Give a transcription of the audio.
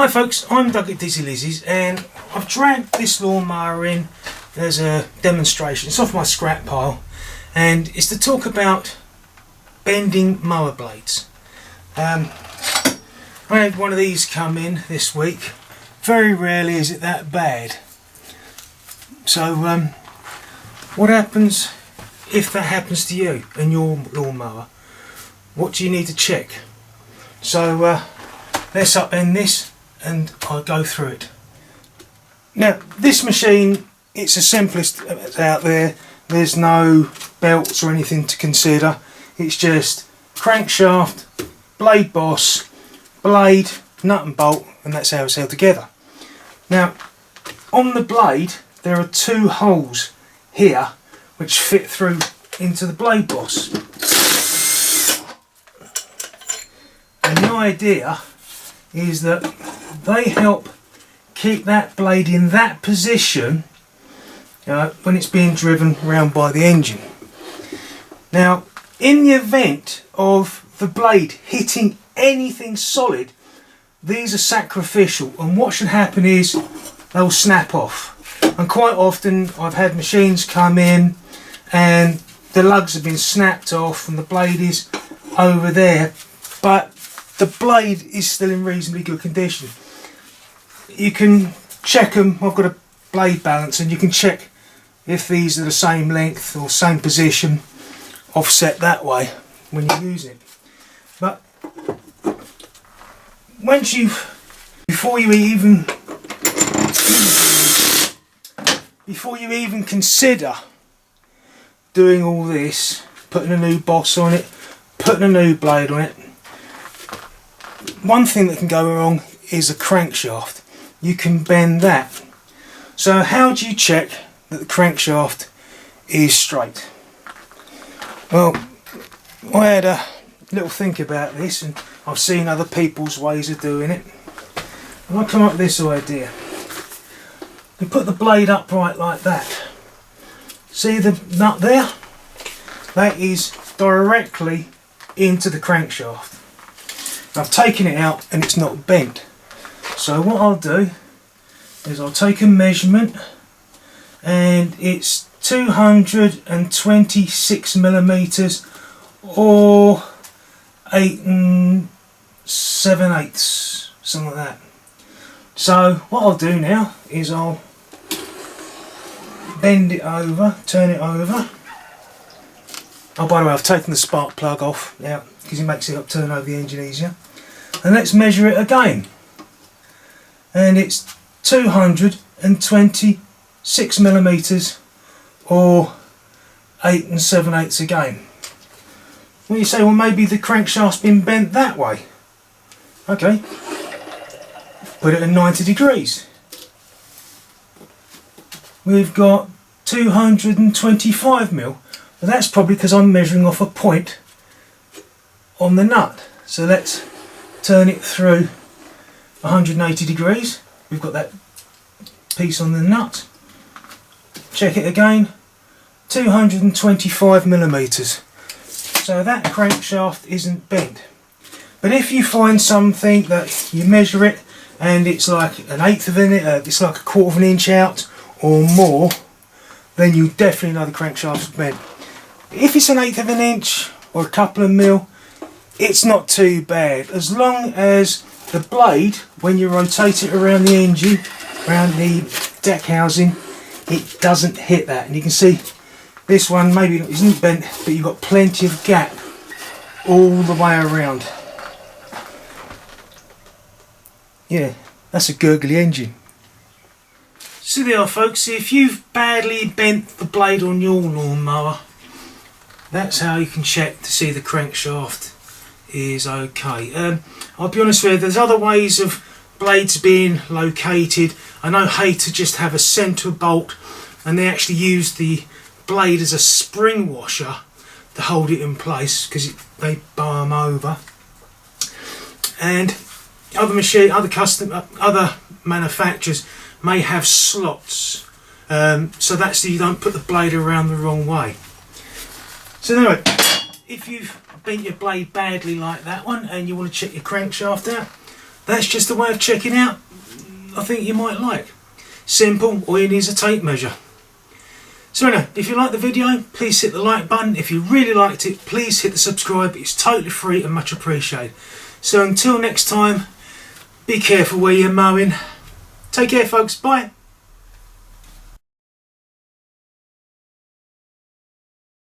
Hi folks, I'm Doug at Dizzy Lizzie's and I've dragged this lawnmower in as a demonstration. It's off my scrap pile and it's to talk about bending mower blades. I had one of these come in this week. Very rarely is it that bad. So what happens if that happens to you and your lawnmower? What do you need to check? So let's upend this and I'll go through it. Now this machine, it's the simplest out there. There's no belts or anything to consider. It's just crankshaft, blade boss, blade, nut and bolt, and that's how it's held together. Now on the blade there are two holes here which fit through into the blade boss. And the idea is that they help keep that blade in that position when it's being driven around by the engine. Now in the event of the blade hitting anything solid, these are sacrificial, and what should happen is they'll snap off. And quite often I've had machines come in and the lugs have been snapped off and the blade is over there, but the blade is still in reasonably good condition. You can check them. I've got a blade balance and you can check if these are the same length or same position, offset that way when you use it. But before you even consider doing all this, putting a new boss on it, putting a new blade on it, one thing that can go wrong is a crankshaft. You can bend that. So how do you check that the crankshaft is straight? Well, I had a little think about this and I've seen other people's ways of doing it. And I come up with this idea. You put the blade upright like that. See the nut there? That is directly into the crankshaft. I've taken it out and it's not bent. So what I'll do is I'll take a measurement, and it's 226 millimeters or 8 7/8, something like that. So what I'll do now is I'll bend it over, turn it over. Oh, by the way, I've taken the spark plug off now because it makes it turn over the engine easier. And let's measure it again. And it's 226 millimeters or 8 7/8 again. Well, you say, well, maybe the crankshaft's been bent that way. Okay, put it at 90 degrees. We've got 225 mil. Well, that's probably because I'm measuring off a point on the nut. So let's turn it through 180 degrees. We've got that piece on the nut. Check it again. 225 millimeters. So that crankshaft isn't bent. But if you find something that you measure it and it's like an eighth of an inch, it's like a quarter of an inch out or more, then you definitely know the crankshaft's bent. If it's an eighth of an inch or a couple of mil, it's not too bad, as long as the blade, when you rotate it around the engine, around the deck housing, it doesn't hit that. And you can see this one maybe isn't bent, but you've got plenty of gap all the way around. Yeah, that's a gurgly engine. So there are, folks, if you've badly bent the blade on your lawnmower, that's how you can check to see the crankshaft is okay. I'll be honest with you, there's other ways of blades being located. I know Hayter just have a centre bolt and they actually use the blade as a spring washer to hold it in place because they bar them over. And other manufacturers may have slots, so that's so you don't put the blade around the wrong way. So anyway, if you've bent your blade badly like that one and you want to check your crankshaft out, that's just a way of checking out I think you might like. Simple, all you need is a tape measure. So anyway, if you like the video, please hit the like button. If you really liked it, please hit the subscribe. It's totally free and much appreciated. So until next time, be careful where you're mowing. Take care folks, bye.